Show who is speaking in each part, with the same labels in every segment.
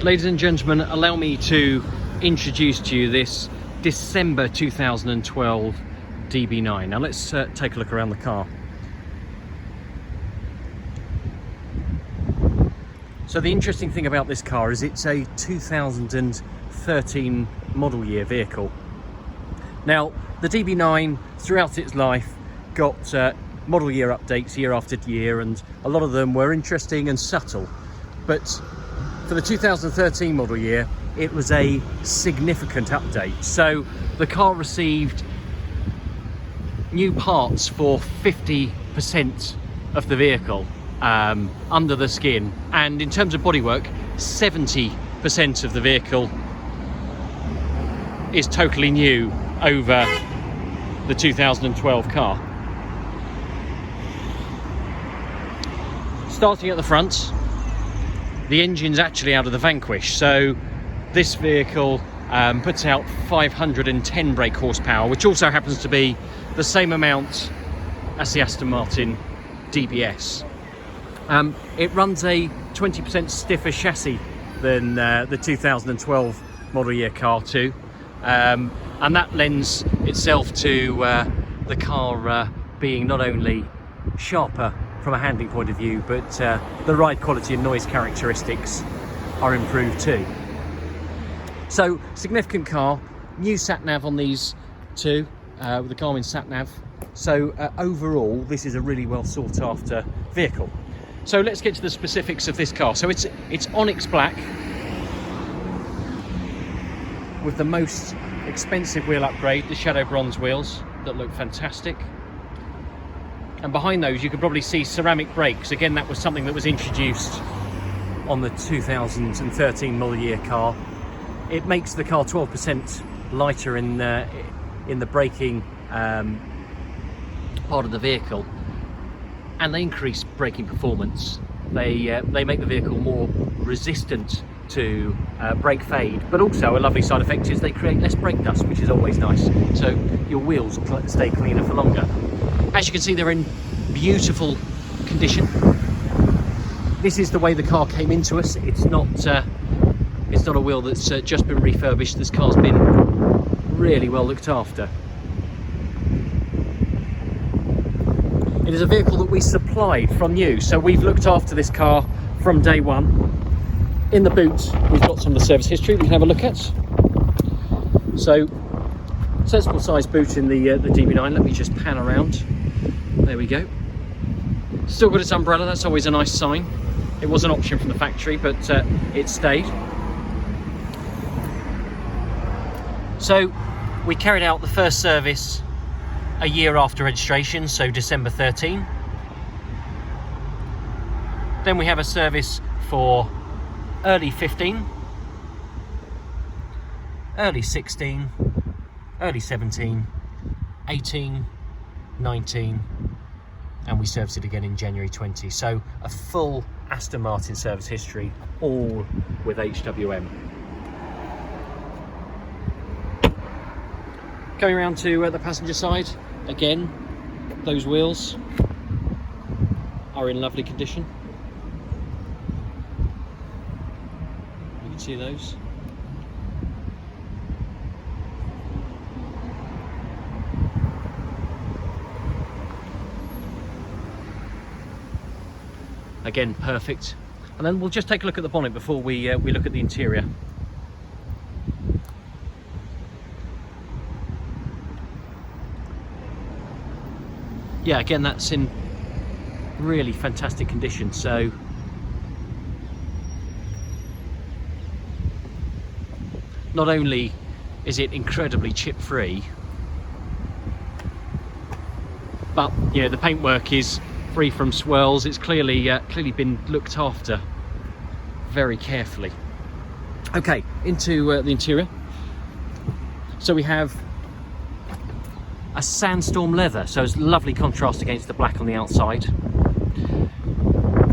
Speaker 1: Ladies and gentlemen, allow me to introduce to you this December 2012 DB9. Now let's take a look around the car. So the interesting thing about this car is it's a 2013 model year vehicle. Now the DB9 throughout its life got model year updates year after year, and a lot of them were interesting and subtle, but for the 2013 model year it was a significant update. So the car received new parts for 50% of the vehicle under the skin, and in terms of bodywork 70% of the vehicle is totally new over the 2012 car. Starting at the front, the engine's actually out of the Vanquish, so this vehicle puts out 510 brake horsepower, which also happens to be the same amount as the Aston Martin DBS. It runs a 20% stiffer chassis than the 2012 model year car too, and that lends itself to the car being not only sharper from a handling point of view, but the ride quality and noise characteristics are improved too. So significant car, new sat nav on these two, with the Garmin sat nav. So overall this is a really well sought after vehicle. So let's get to the specifics of this car. So it's Onyx black with the most expensive wheel upgrade, the Shadow Bronze wheels that look fantastic. And behind those you can probably see ceramic brakes. Again, that was something that was introduced on the 2013 model year car. It makes the car 12% lighter in the braking part of the vehicle, and they increase braking performance. They make the vehicle more resistant to brake fade, but also a lovely side effect is they create less brake dust, which is always nice, so your wheels stay cleaner for longer. As you can see, they're in beautiful condition. This is the way the car came into us. It's not a wheel that's just been refurbished. This car's been really well looked after. It is a vehicle that we supplied from new, so we've looked after this car from day one. In the boot we've got some of the service history we can have a look at. So sensible sized boot in the DB9. Let me just pan around. There we go. Still got its umbrella, that's always a nice sign. It was an option from the factory, but it stayed. So we carried out the first service a year after registration, so December 13. Then we have a service for early 15, early 16, early 17, 18, 19, and we serviced it again in January 20. So a full Aston Martin service history, all with HWM. Going around to the passenger side, again, those wheels are in lovely condition. You can see those. Again, perfect. And then we'll just take a look at the bonnet before we look at the interior. Yeah, again, that's in really fantastic condition. So not only is it incredibly chip free, but you know, the paintwork is free from swirls. It's clearly been looked after very carefully. Okay, into the interior. So we have a Sandstorm leather, so it's lovely contrast against the black on the outside.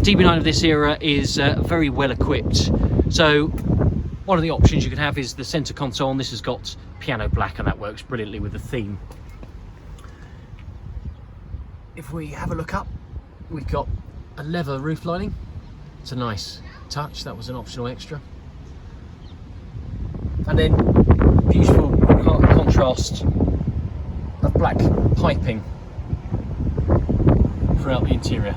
Speaker 1: DB9 of this era is very well equipped. So one of the options you can have is the center console, and this has got piano black, and that works brilliantly with the theme. If we have a look up, we've got a leather roof lining. It's a nice touch. That was an optional extra. And then beautiful contrast of black piping throughout the interior.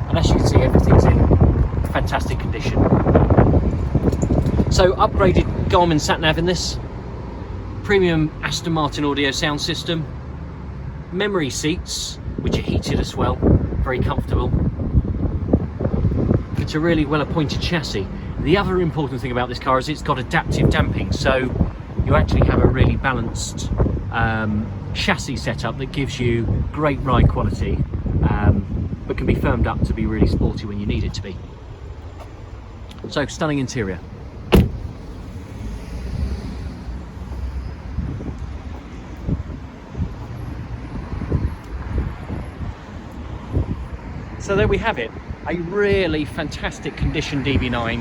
Speaker 1: And as you can see, everything's in fantastic condition. So upgraded Garmin sat-nav in this, premium Aston Martin audio sound system, memory seats which are heated as well, very comfortable. It's a really well appointed chassis. The other important thing about this car is it's got adaptive damping, so you actually have a really balanced chassis setup that gives you great ride quality, but can be firmed up to be really sporty when you need it to be. So, stunning interior. So there we have it, a really fantastic condition DB9,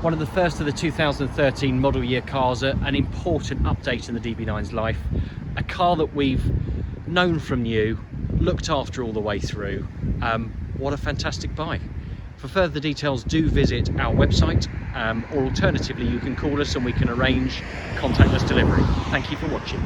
Speaker 1: one of the first of the 2013 model year cars, an important update in the DB9's life, a car that we've known from new, looked after all the way through. What a fantastic buy. For further details, do visit our website, or alternatively you can call us and we can arrange contactless delivery. Thank you for watching.